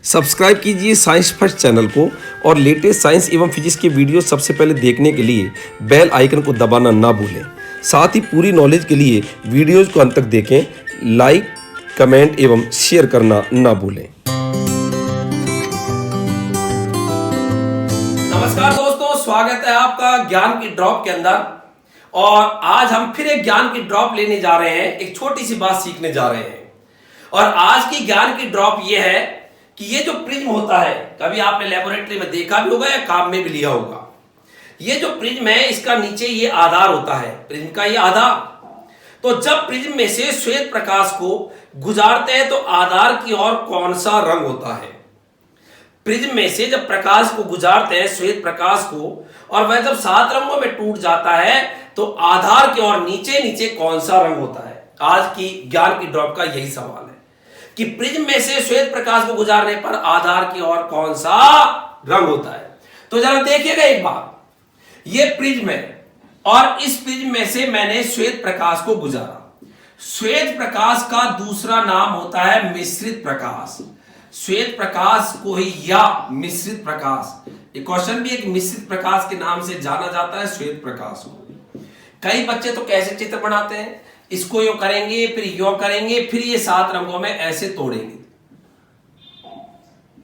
Subscribe कीजिए science first channel को और लेटेस्ट साइंस एवं फिजिक्स के वीडियो सबसे पहले देखने के लिए बेल आइकन को दबाना ना भूलें। साथ ही पूरी नॉलेज के लिए वीडियोज को अंत तक देखें, लाइक, कमेंट एवं शेयर करना ना भूलें। नमस्कार दोस्तों, स्वागत है आपका ज्ञान की ड्रॉप के अंदर। और आज हम फिर एक ज्ञान की ड्रॉप लेने जा रहे हैं, एक छोटी सी बात सीखने जा रहे हैं। और आज की ज्ञान की ड्रॉप ये है कि ये जो प्रिज्म होता है, कभी आपने लेबोरेटरी में देखा भी होगा या काम में भी लिया होगा। ये जो प्रिज्म है, इसका नीचे ये आधार होता है, प्रिज्म का ये आधार। तो जब प्रिज्म में से श्वेत प्रकाश को गुजारते हैं तो आधार की ओर कौन सा रंग होता है? प्रिज्म में से जब प्रकाश को गुजारते हैं, श्वेत प्रकाश को, और वह जब 7 रंगों में टूट जाता है तो आधार की ओर नीचे नीचे कौन सा रंग होता है? आज की ज्ञान की ड्रॉप का यही सवाल है कि प्रिज्म में से श्वेत प्रकाश को गुजारने पर आधार की ओर कौन सा रंग होता है। तो जरा देखिएगा एक बार, ये प्रिज्म है और इस प्रिज्म में से मैंने श्वेत प्रकाश को गुजारा। श्वेत प्रकाश का दूसरा नाम होता है मिश्रित प्रकाश। श्वेत प्रकाश को ही या मिश्रित प्रकाश, ये क्वेश्चन भी एक मिश्रित प्रकाश के नाम से जाना जाता है श्वेत प्रकाश को। कई बच्चे तो कैसे चित्र बनाते हैं, इसको यो करेंगे, फिर यो करेंगे, फिर ये 7 रंगों में ऐसे तोड़ेंगे,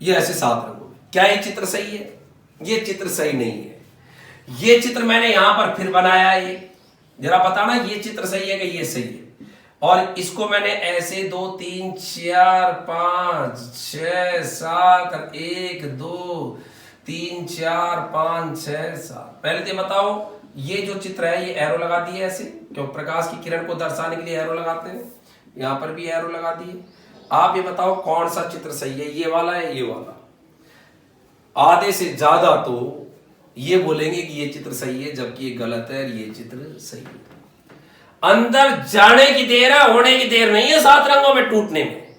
ये ऐसे 7 रंगों में। क्या ये चित्र सही है? ये चित्र सही नहीं है। ये चित्र मैंने यहां पर फिर बनाया है, ये जरा बताना ये चित्र सही है कि ये सही है। और इसको मैंने ऐसे 2 3 4 5 6 7 और 1 2 3 4 5 6 7। पहले तो बताओ, ये जो चित्र है ये एरो लगा दिए ऐसे, क्यों? प्रकाश की किरण को दर्शाने के लिए एरो लगाते हैं। यहां पर भी एरो लगा दिए। आप ये बताओ कौन सा चित्र सही है, ये वाला है ये वाला? आधे से ज्यादा तो ये बोलेंगे कि ये चित्र सही है, जबकि ये गलत है, ये चित्र सही है। अंदर जाने की देर है, होने की देर नहीं है 7 रंगों में टूटने में।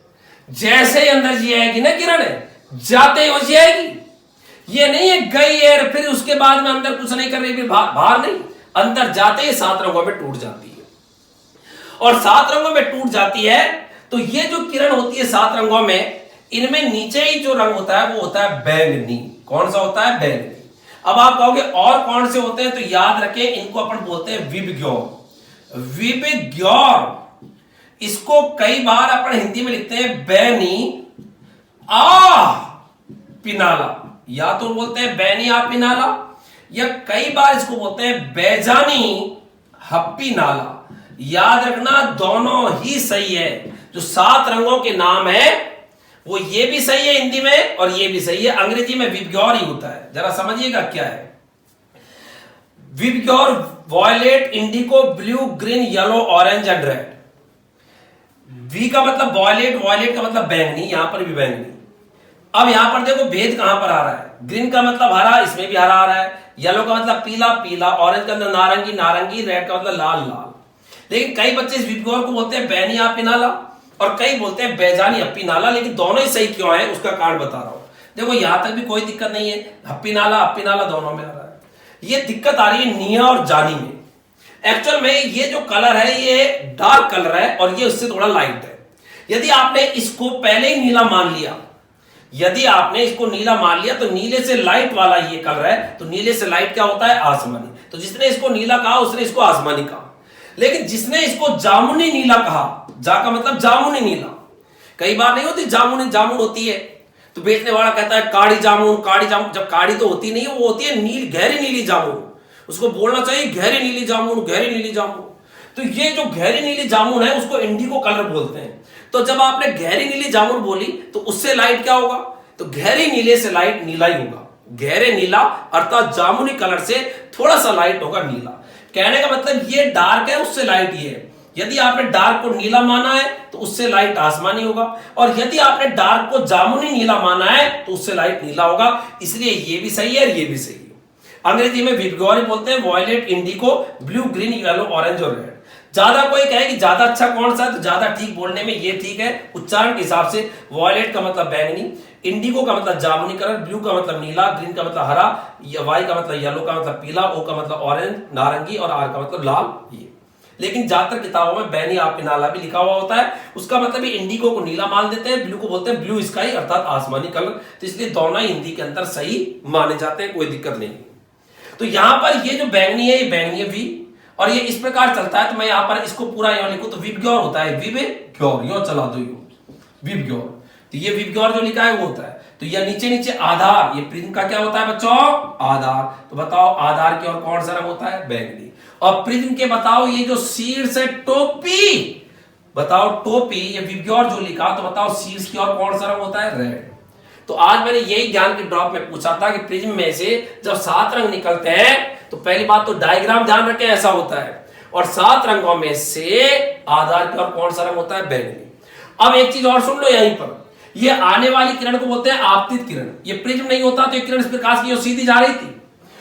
जैसे ही अंदर जी आएगी ना किरण, जाते ही हो जाएगी। ये नहीं है गई है फिर उसके बाद में अंदर कुछ नहीं कर रही, फिर बाहर नहीं, अंदर जाते ही 7 रंगों में टूट जाती है। और 7 रंगों में टूट जाती है तो ये जो किरण होती है 7 रंगों में, इनमें नीचे ही जो रंग होता है वो होता है बैंगनी। कौन सा होता है? बैंगनी। अब आप कहोगे और कौन से होते हैं, तो याद रखें, इनको अपन बोलते हैं विबग्योर। विबग्योर, इसको कई बार अपन हिंदी में लिखते हैं बैनी आ पिनाला, या तो बोलते हैं बैनी आ पिनाला, या कई बार इसको बोलते हैं बैजानी हप्पी नाला। याद रखना दोनों ही सही है। जो 7 रंगों के नाम है वो ये भी सही है हिंदी में और ये भी सही है। अंग्रेजी में विबग्योर ही होता है। जरा समझिएगा क्या है VIBGYOR. Violet, indigo, blue, green, yellow, orange and red. V का मतलब वॉयलेट, वॉयलेट का मतलब बैंगनी, यहां पर भी बैंगनी। अब यहां पर देखो भेद कहां पर आ रहा है। ग्रीन का मतलब हरा, इसमें भी हरा आ रहा है। येलो का मतलब पीला, पीला। ऑरेंज का मतलब नारंगी, नारंगी। रेड का मतलब लाल, लाल। लेकिन कई बच्चे इस विबग्योर को बोलते हैं बैनी अपी नाला और कई बोलते हैं बैजानी अपी नाला। लेकिन दोनों ही सही क्यों है उसका कारण बता रहा हूं। देखो यहां तक भी कोई दिक्कत नहीं है, हप्पी नाला अपी नाला दोनों में आ रहा है। ये दिक्कत आ रही है निया और जानी में। एक्चुअल में ये जो कलर है ये डार्क कलर है और ये उससे थोड़ा लाइट है। यदि आपने इसको पहले ही नीला मान लिया, यदि आपने इसको नीला मान लिया तो नीले से लाइट वाला ये कलर है, तो नीले से लाइट क्या होता है? आसमानी। तो जिसने इसको नीला कहा उसने इसको आसमानी कहा। लेकिन जिसने इसको जामुनी नीला कहा, जा का मतलब जामुनी नीला, कई बार नहीं होती जामुनी, जामुन होती है तो बेचने वाला कहता है काड़ी जामुन, काड़ी जामुन। जब काड़ी तो होती नहीं है, वो होती है नील, गहरी नीली जामुन। उसको बोलना चाहिए गहरी नीली जामुन, गहरी नीली जामुन। तो ये जो गहरी नीली जामुन है उसको इंडिगो कलर बोलते हैं। तो जब आपने गहरी नीली जामुन बोली तो उससे लाइट क्या होगा? तो गहरे नीले से लाइट नीला ही होगा। गहरे नीला अर्थात जामुनी कलर से थोड़ा सा लाइट होगा नीला। कहने का मतलब ये डार्क है, उससे लाइट ये है। यदि आपने डार्क को नीला माना है तो उससे लाइट आसमानी होगा, और यदि आपने डार्क को जामुनी नीला माना है तो उससे लाइट नीला होगा। इसलिए ये भी सही है और ये भी सही है। अंग्रेजी में विबग्योर बोलते हैं, violet, indigo, blue, green, yellow, orange और रेड। ज्यादा कोई कहे कि ज्यादा अच्छा कौन सा है, तो ज्यादा ठीक बोलने में ये ठीक है उच्चारण के हिसाब से। वॉयलेट का मतलब बैंगनी, इंडिगो का मतलब जामुनी कलर, ब्लू का मतलब नीला, ग्रीन का मतलब हरा, वाई का मतलब येलो का मतलब पीला, ओ का मतलब ऑरेंज नारंगी और आर का मतलब लाल। ये लेकिन ज्यादातर किताबों में बैनी आपिनाला भी लिखा हुआ होता है। उसका मतलब इंडिगो को नीला मान देते हैं, ब्लू को बोलते हैं ब्लू स्काई अर्थात आसमानी कलर। तो इसलिए दोनों ही हिंदी के अंदर सही माने जाते हैं, कोई दिक्कत नहीं। तो यहां पर ये जो बैंगनी है, ये बैंगनी है वी, और ये इस प्रकार चलता है। तो मैं यहां पर इसको पूरा यहां लिखूं तो विबग्योर होता है, विबग्योर यो चला दो यो विबग्योर। तो ये विबग्योर जो लिखा है वो होता है। तो ये नीचे नीचे आधार, ये प्रिज्म का क्या होता है बच्चों, आधार। तो बताओ आधार की ओर कौन सा रंग होता है, बैंगनी। और प्रिज्म के बताओ ये जो शीर्ष है टोपी, बताओ टोपी, ये विबग्योर जो लिखा, तो बताओ शीर्ष की ओर कौन सा रंग होता है, रेड। तो आज मैंने यही ज्ञान के ड्रॉप में पूछा था कि प्रिज्म में से जब 7 रंग निकलते हैं तो पहली बात तो डायग्राम ध्यान रखें ऐसा होता है, और 7 रंगों में से आधार की ओर कौन सा रंग होता है, बैंगनी। अब एक चीज और सुन लो, यहीं पर ये आने वाली किरण को बोलते हैं आपतित किरण। ये प्रिज्म नहीं होता तो ये किरण इस प्रकाश की सीधी जा रही थी,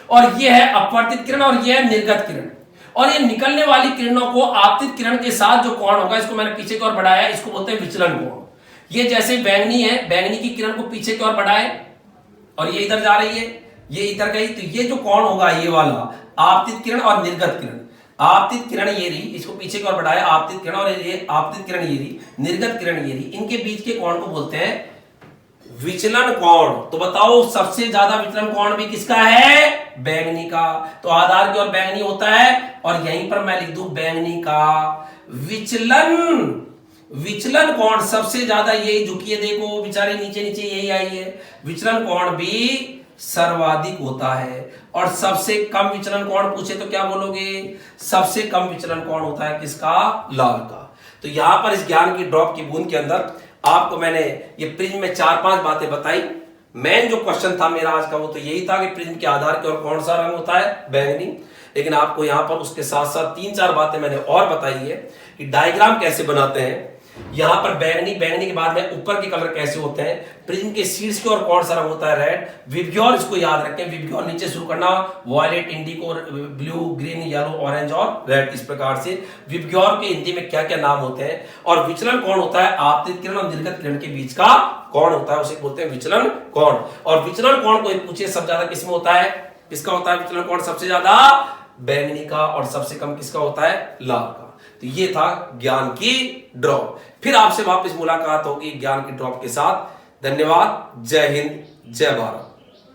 और ये है अपवर्तित किरण और ये है निर्गत किरण। और ये निकलने वाली किरणों को आपतित किरण के साथ जो कोण होगा, इसको मैंने पीछे की ओर बढ़ाया, इसको बोलते हैं विचलन कोण। ये जैसे बैंगनी है, बैंगनी की किरण को पीछे की ओर बढ़ाए और ये इधर जा रही है, ये इधर गई, तो ये जो कोण होगा ये वाला आपतित किरण और निर्गत किरण। आपतित किरण ये रही, इसको पीछे की ओर बढ़ाया, आपतित किरण, और ये आपतित किरण ये रही, निर्गत किरण ये रही। इनके बीच के कोण को बोलते हैं विचलन कोण। तो बताओ सबसे ज्यादा विचलन कोण भी किसका है, बैंगनी का। तो आधार की ओर बैंगनी होता है, और यहीं पर मैं लिख दूं बैंगनी का विचलन कोण सबसे ज्यादा यही झुकिए, देखो बेचारे नीचे नीचे यही आई है। विचलन कोण भी सर्वाधिक होता है, और सबसे कम विचलन कोण पूछे तो क्या बोलोगे, सबसे कम विचलन कोण होता है किसका, लाल का। तो यहां पर इस ज्ञान की ड्रॉप की बूंद के अंदर आपको मैंने ये प्रिज्म में 4-5 बातें बताई। मेन जो क्वेश्चन था मेरा आज का वो तो यही था कि प्रिज्म के आधार के और कौन सा रंग होता है, बैंगनी। लेकिन आपको यहां पर उसके साथ साथ 3-4 बातें मैंने और बताई है कि डायग्राम कैसे बनाते हैं, यहां पर बैंगनी के बाद में ऊपर के कलर कैसे होते हैं, प्रिज्म के शीर्ष की ओर कौन सा रंग होता है, रेड। विबग्योर इसको याद रखें, विबग्योर नीचे शुरू करना, violet, indigo, blue, green, yellow, orange और रेड। इस प्रकार से विबग्योर के हिंदी में क्या क्या नाम होते हैं। और विचलन कौन होता है, आपतित किरण और निर्गत किरण के बीच का कौन होता है, उसे बोलते हैं विचलन कोण। और विचलन कोण को पूछिए सब ज्यादा किसमें होता है, किसका होता है विचलन कोण सबसे ज्यादा, बैंगनी का, और सबसे कम किसका होता है, लाल का। तो ये था ज्ञान की ड्रॉप। फिर आपसे वापस मुलाकात होगी ज्ञान की ड्रॉप के साथ। धन्यवाद, जय हिंद, जय भारत।